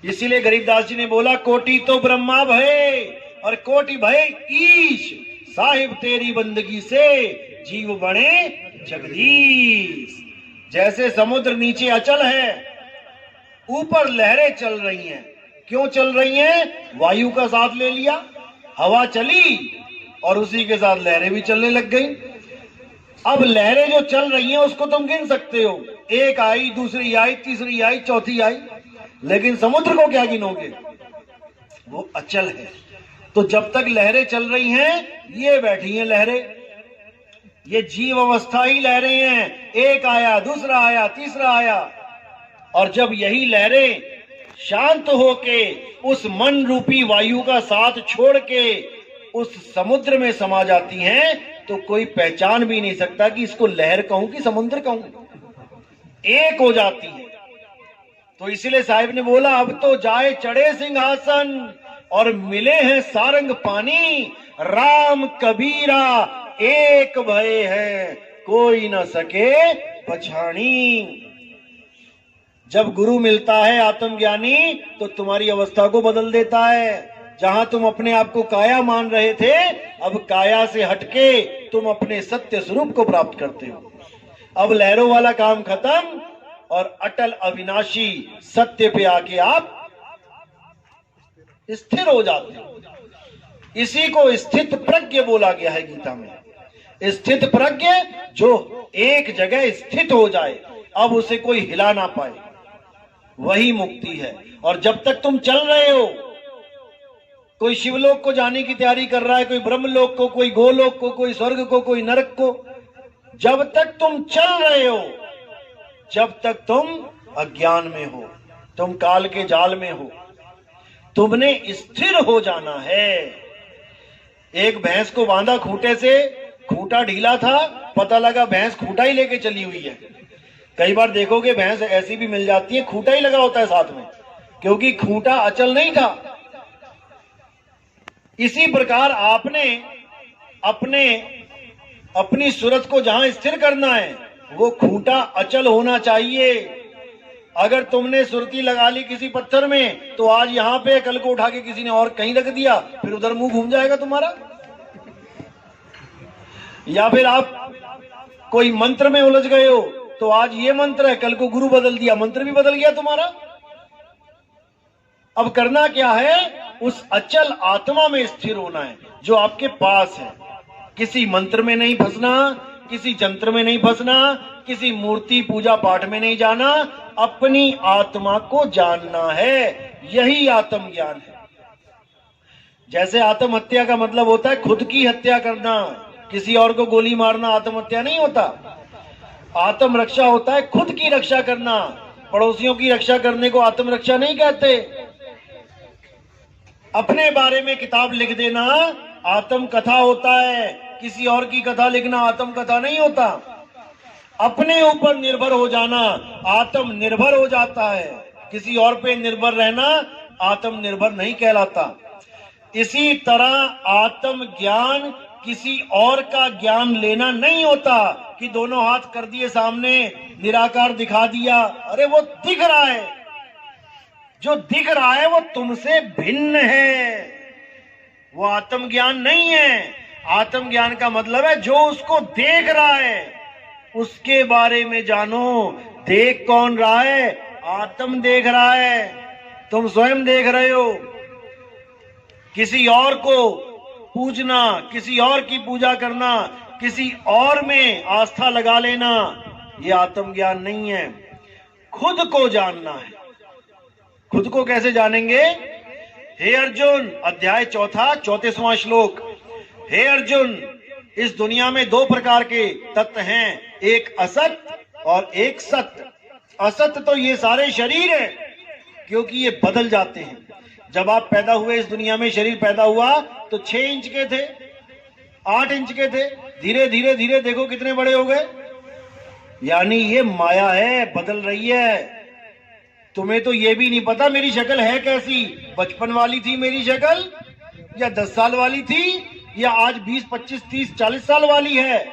इसीलिए गरीबदास जी ने बोला, कोटि तो ब्रह्मा भय और कोटि भय ईश, साहिब तेरी बंदगी से जीव बने जगदीश। जैसे समुद्र नीचे अचल है, ऊपर लहरें चल रही हैं। क्यों चल रही हैं? वायु का साथ ले लिया, हवा चली और उसी के साथ लहरें भी चलने लग गई। अब लहरें जो चल रही हैं उसको तुम गिन सकते हो, एक आई, दूसरी आई, तीसरी आई, चौथी आई, लेकिन समुद्र को क्या गिनोगे? वो अचल है। तो जब तक लहरें चल रही हैं, ये बैठी हैं लहरें, ये जीव अवस्था ही लहरें हैं। एक आया, दूसरा आया, तीसरा आया, और जब यही लहरें शांत होके उस मन रूपी वायु का साथ छोड़ के उस समुद्र में समा जाती हैं, तो कोई पहचान भी नहीं सकता कि इसको लहर कहूं कि समुद्र कहूं। एक हो जाती है। तो इसलिए साहिब ने बोला, अब तो जाए चढ़े सिंहासन और मिले हैं सारंग पानी, राम कबीरा एक भय है, कोई न सके पछाणी। जब गुरु मिलता है आत्मज्ञानी तो तुम्हारी अवस्था को बदल देता है। जहां तुम अपने आप को काया मान रहे थे, अब काया से हटके तुम अपने सत्य स्वरूप को प्राप्त करते हो। अब लहरों वाला काम खत्म और अटल अविनाशी सत्य पे आके आप स्थिर हो जाते हो। इसी को स्थित प्रज्ञ बोला गया है गीता में। स्थित प्रज्ञ जो एक जगह स्थित हो जाए, अब उसे कोई हिला ना पाए, वही मुक्ति है। और जब तक तुम चल रहे हो, कोई शिवलोक को जाने की तैयारी कर रहा है, कोई ब्रह्मलोक को, कोई गोलोक को, कोई स्वर्ग को, कोई नरक को, जब तक तुम चल रहे हो, जब तक तुम अज्ञान में हो, तुम काल के जाल में हो, तुमने स्थिर हो जाना है। एक भैंस को बांधा खूंटे से, खूंटा ढीला था, पता लगा भैंस खूंटा ही लेके चली हुई है। कई बार देखोगे भैंस ऐसी भी मिल जाती है, खूंटा ही लगा होता है साथ में, क्योंकि खूंटा अचल नहीं था। इसी प्रकार आपने अपनी सूरत को जहां स्थिर करना है, वो खूंटा अचल होना चाहिए। अगर तुमने सुरती लगा ली किसी पत्थर में, तो आज यहां पे, कल को उठा के किसी ने और कहीं रख दिया, फिर उधर मुंह घूम जाएगा तुम्हारा। या फिर आप कोई मंत्र में उलझ गए हो, तो आज ये मंत्र है, कल को गुरु बदल दिया, मंत्र भी बदल गया तुम्हारा। अब करना क्या है? उस अचल आत्मा में स्थिर होना है जो आपके पास है। किसी मंत्र में नहीं फंसना, किसी जंत्र में नहीं फंसना, किसी मूर्ति पूजा पाठ में नहीं जाना, अपनी आत्मा को जानना है। यही आत्मज्ञान है। जैसे आत्महत्या का मतलब होता है खुद की हत्या करना, किसी और को गोली मारना आत्महत्या नहीं होता। आत्म रक्षा होता है खुद की रक्षा करना। पड़ोसियों की रक्षा करने को आत्मरक्षा नहीं कहते। अपने बारे में किताब लिख देना आत्म कथा होता है, किसी और की कथा लिखना आत्म कथा नहीं होता। अपने ऊपर निर्भर हो जाना आत्म निर्भर हो जाता है, किसी और पे निर्भर रहना आत्म निर्भर नहीं कहलाता। इसी तरह आत्म ज्ञान किसी और का ज्ञान लेना नहीं होता कि दोनों हाथ कर दिए सामने, निराकार दिखा दिया। अरे वो दिख रहा है, जो दिख रहा है वो तुमसे भिन्न है, वो आत्मज्ञान नहीं है। आत्मज्ञान का मतलब है जो उसको देख रहा है उसके बारे में जानो। देख कौन रहा है? आत्म देख रहा है, तुम स्वयं देख रहे हो। किसी और को पूजना, किसी और की पूजा करना, किसी और में आस्था लगा लेना, ये आत्मज्ञान नहीं है। खुद को जानना है। खुद को कैसे जानेंगे? हे अर्जुन, अध्याय 4 34वां श्लोक। हे अर्जुन, इस दुनिया में 2 प्रकार के तत्व हैं, एक असत और एक सत्य। असत तो ये सारे शरीर है, क्योंकि ये बदल जाते हैं। जब आप पैदा हुए, इस दुनिया में शरीर पैदा हुआ तो 6 इंच के थे, 8 इंच के थे, धीरे धीरे धीरे देखो कितने बड़े हो गए। यानी ये माया है, बदल रही है। तुम्हें तो ये भी नहीं पता मेरी शक्ल है कैसी। बचपन वाली थी मेरी शक्ल, या 10 साल वाली थी, या आज 20, 25, 30, 40 साल वाली है,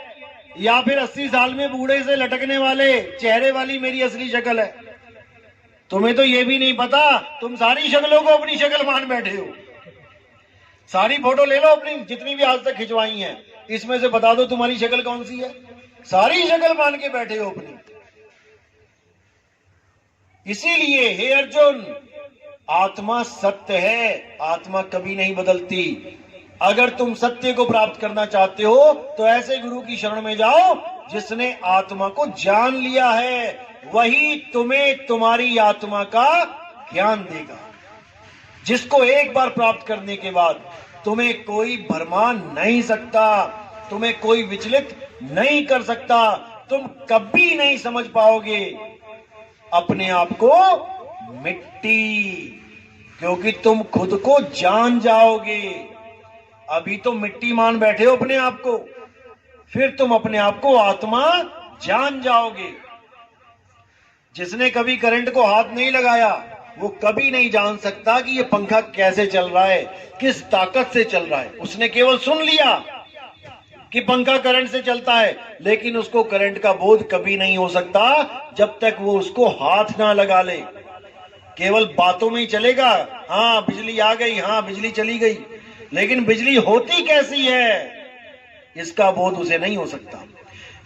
या फिर 80 साल में बूढ़े से लटकने वाले चेहरे वाली मेरी असली शक्ल है। तुम्हें तो ये भी नहीं पता, तुम सारी शक्लों को अपनी शक्ल मान बैठे हो। सारी फोटो ले लो अपनी, जितनी भी आज तक खिंचवाई हैं, इसमें से बता दो तुम्हारी शक्ल कौन सी है। सारी शक्ल मान के बैठे हो अपनी। इसीलिए हे अर्जुन, आत्मा सत्य है, आत्मा कभी नहीं बदलती। अगर तुम सत्य को प्राप्त करना चाहते हो तो ऐसे गुरु की शरण में जाओ जिसने आत्मा को जान लिया है। वही तुम्हें तुम्हारी आत्मा का ज्ञान देगा, जिसको एक बार प्राप्त करने के बाद तुम्हें कोई भरमा नहीं सकता, तुम्हें कोई विचलित नहीं कर सकता। तुम कभी नहीं समझ पाओगे अपने आप को मिट्टी, क्योंकि तुम खुद को जान जाओगे। अभी तो मिट्टी मान बैठे हो अपने आप को, फिर तुम अपने आप को आत्मा जान जाओगे। जिसने कभी करंट को हाथ नहीं लगाया वो कभी नहीं जान सकता कि ये पंखा कैसे चल रहा है, किस ताकत से चल रहा है। उसने केवल सुन लिया कि पंखा करंट से चलता है, लेकिन उसको करंट का बोध कभी नहीं हो सकता जब तक वो उसको हाथ ना लगा ले। केवल बातों में ही चलेगा, हाँ बिजली आ गई, हाँ बिजली चली गई, लेकिन बिजली होती कैसी है इसका बोध उसे नहीं हो सकता।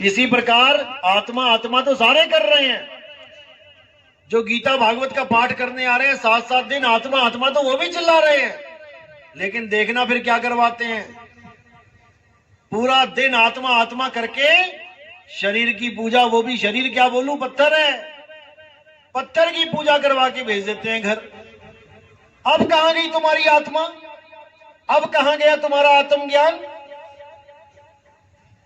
इसी प्रकार आत्मा, आत्मा तो सारे कर रहे हैं, जो गीता भागवत का पाठ करने आ रहे हैं 7-7 दिन, आत्मा आत्मा तो वो भी चिल्ला रहे हैं। लेकिन देखना फिर क्या करवाते हैं, पूरा दिन आत्मा आत्मा करके शरीर की पूजा, वो भी शरीर क्या बोलूं, पत्थर है, पत्थर की पूजा करवा के भेज देते हैं घर। अब कहां गई तुम्हारी आत्मा? अब कहां गया तुम्हारा आत्मज्ञान?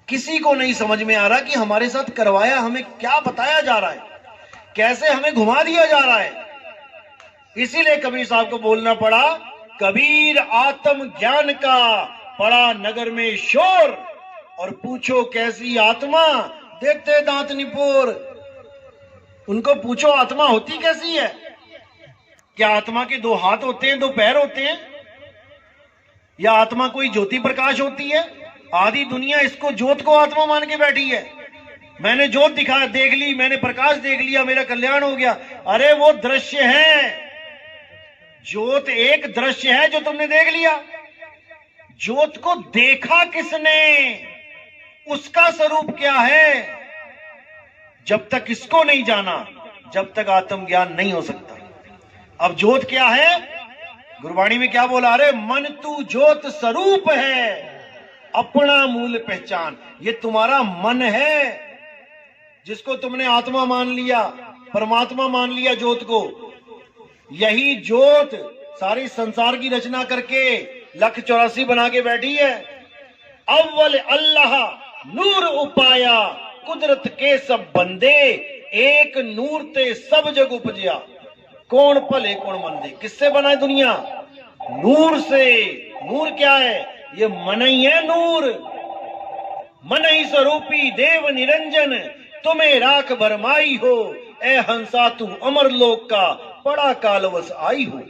किसी को नहीं समझ में आ रहा कि हमारे साथ करवाया, हमें क्या बताया जा रहा है, कैसे हमें घुमा दिया जा रहा है। इसीलिए कबीर साहब को बोलना पड़ा, कबीर आत्म ज्ञान का पड़ा नगर में शोर, और पूछो कैसी आत्मा, देखते दांत निपोर। उनको पूछो आत्मा होती कैसी है? क्या आत्मा के 2 हाथ होते हैं, 2 पैर होते हैं, या आत्मा कोई ज्योति प्रकाश होती है? आधी दुनिया इसको ज्योत को आत्मा मान के बैठी है। मैंने ज्योत देख ली, मैंने प्रकाश देख लिया, मेरा कल्याण हो गया। अरे वो दृश्य है, ज्योत एक दृश्य है जो तुमने देख लिया। ज्योत को देखा किसने, उसका स्वरूप क्या है? जब तक इसको नहीं जाना, जब तक आत्मज्ञान नहीं हो सकता। अब ज्योत क्या है? गुरबाणी में क्या बोला? अरे मन तू ज्योत स्वरूप है, अपना मूल पहचान। ये तुम्हारा मन है जिसको तुमने आत्मा मान लिया, परमात्मा मान लिया ज्योत को। यही ज्योत सारी संसार की रचना करके 184 बना के बैठी है। अव्वल अल्लाह नूर उपाया, कुदरत के सब बंदे, एक नूर ते सब जग उपजया। कौन भले कौन मंदे। किससे बना है दुनिया? नूर से। नूर क्या है? ये मन ही है नूर। मन ही स्वरूपी देव निरंजन, तुम्हें राख भरमाई हो, ए हंसा तू अमर लोक का बड़ा कालवश आई हो।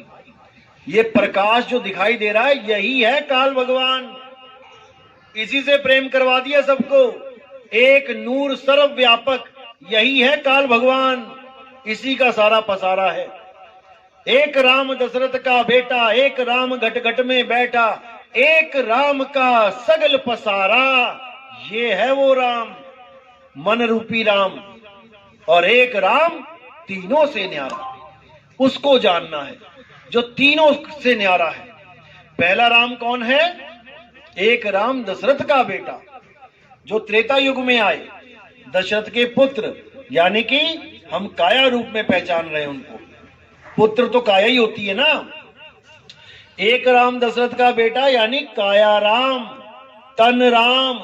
ये प्रकाश जो दिखाई दे रहा है यही है काल भगवान। इसी से प्रेम करवा दिया सबको। एक नूर सर्वव्यापक, यही है काल भगवान, इसी का सारा पसारा है। एक राम दशरथ का बेटा, एक राम घट घट में बैठा, एक राम का सगल पसारा, ये है वो राम, मन रूपी राम। और एक राम तीनों से न्यारा, उसको जानना है जो तीनों से न्यारा है। पहला राम कौन है? एक राम दशरथ का बेटा, जो त्रेता युग में आए, दशरथ के पुत्र, यानी कि हम काया रूप में पहचान रहे हैं उनको। पुत्र तो काया ही होती है ना। एक राम दशरथ का बेटा यानी काया राम, तन राम।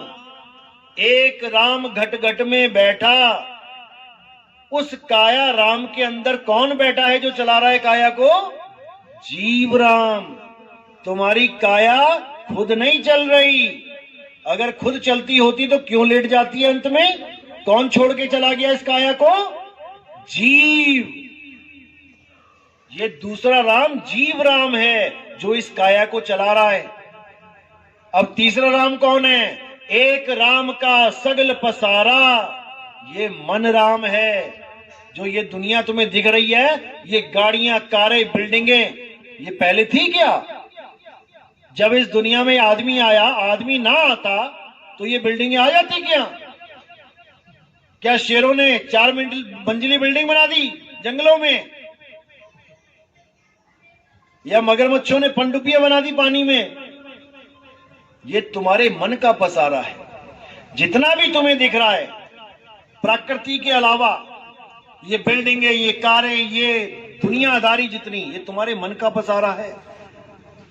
एक राम घट घट में बैठा, उस काया राम के अंदर कौन बैठा है जो चला रहा है काया को? जीव राम। तुम्हारी काया खुद नहीं चल रही। अगर खुद चलती होती तो क्यों लेट जाती है अंत में? कौन छोड़ के चला गया इस काया को? जीव। ये दूसरा राम जीव राम है जो इस काया को चला रहा है। अब तीसरा राम कौन है? एक राम का सगल पसारा, ये मन राम है। जो ये दुनिया तुम्हें दिख रही है, ये गाड़ियां, कारें, बिल्डिंगें, ये पहले थी क्या? जब इस दुनिया में आदमी आया, आदमी ना आता तो ये बिल्डिंगें आ जाती क्या? क्या शेरों ने 4 मंजिली बिल्डिंग बना दी जंगलों में? या मगरमच्छों ने पनडुब्बियां बना दी पानी में? ये तुम्हारे मन का पसारा है। जितना भी तुम्हें दिख रहा है प्रकृति के अलावा, ये बिल्डिंगें, ये कारें, ये दुनियादारी जितनी, ये तुम्हारे मन का पसारा है।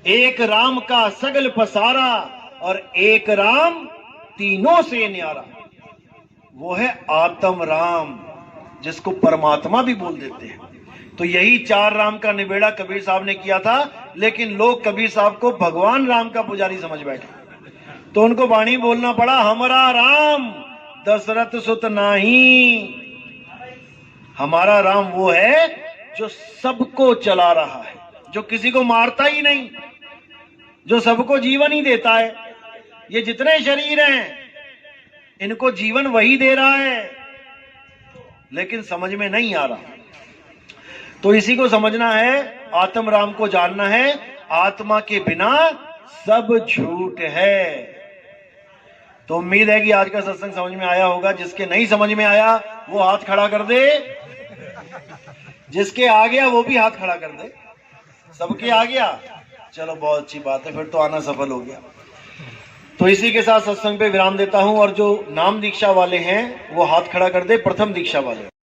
एक राम का सगल पसारा और एक राम तीनों से न्यारा, वो है आत्म राम, जिसको परमात्मा भी बोल देते हैं। तो यही 4 राम का निबेड़ा कबीर साहब ने किया था, लेकिन लोग कबीर साहब को भगवान राम का पुजारी समझ बैठे, तो उनको वाणी बोलना पड़ा, हमारा राम दशरथ सुत नाही। हमारा राम वो है जो सबको चला रहा है, जो किसी को मारता ही नहीं, जो सबको जीवन ही देता है। ये जितने शरीर हैं, इनको जीवन वही दे रहा है, लेकिन समझ में नहीं आ रहा। तो इसी को समझना है, आत्म राम को जानना है। आत्मा के बिना सब झूठ है। तो उम्मीद है कि आज का सत्संग समझ में आया होगा। जिसके नहीं समझ में आया वो हाथ खड़ा कर दे, जिसके आ गया वो भी हाथ खड़ा कर दे। सबके आ गया, चलो बहुत अच्छी बात है, फिर तो आना सफल हो गया। तो इसी के साथ सत्संग पे विराम देता हूं, और जो नाम दीक्षा वाले हैं वो हाथ खड़ा कर दे, प्रथम दीक्षा वाले।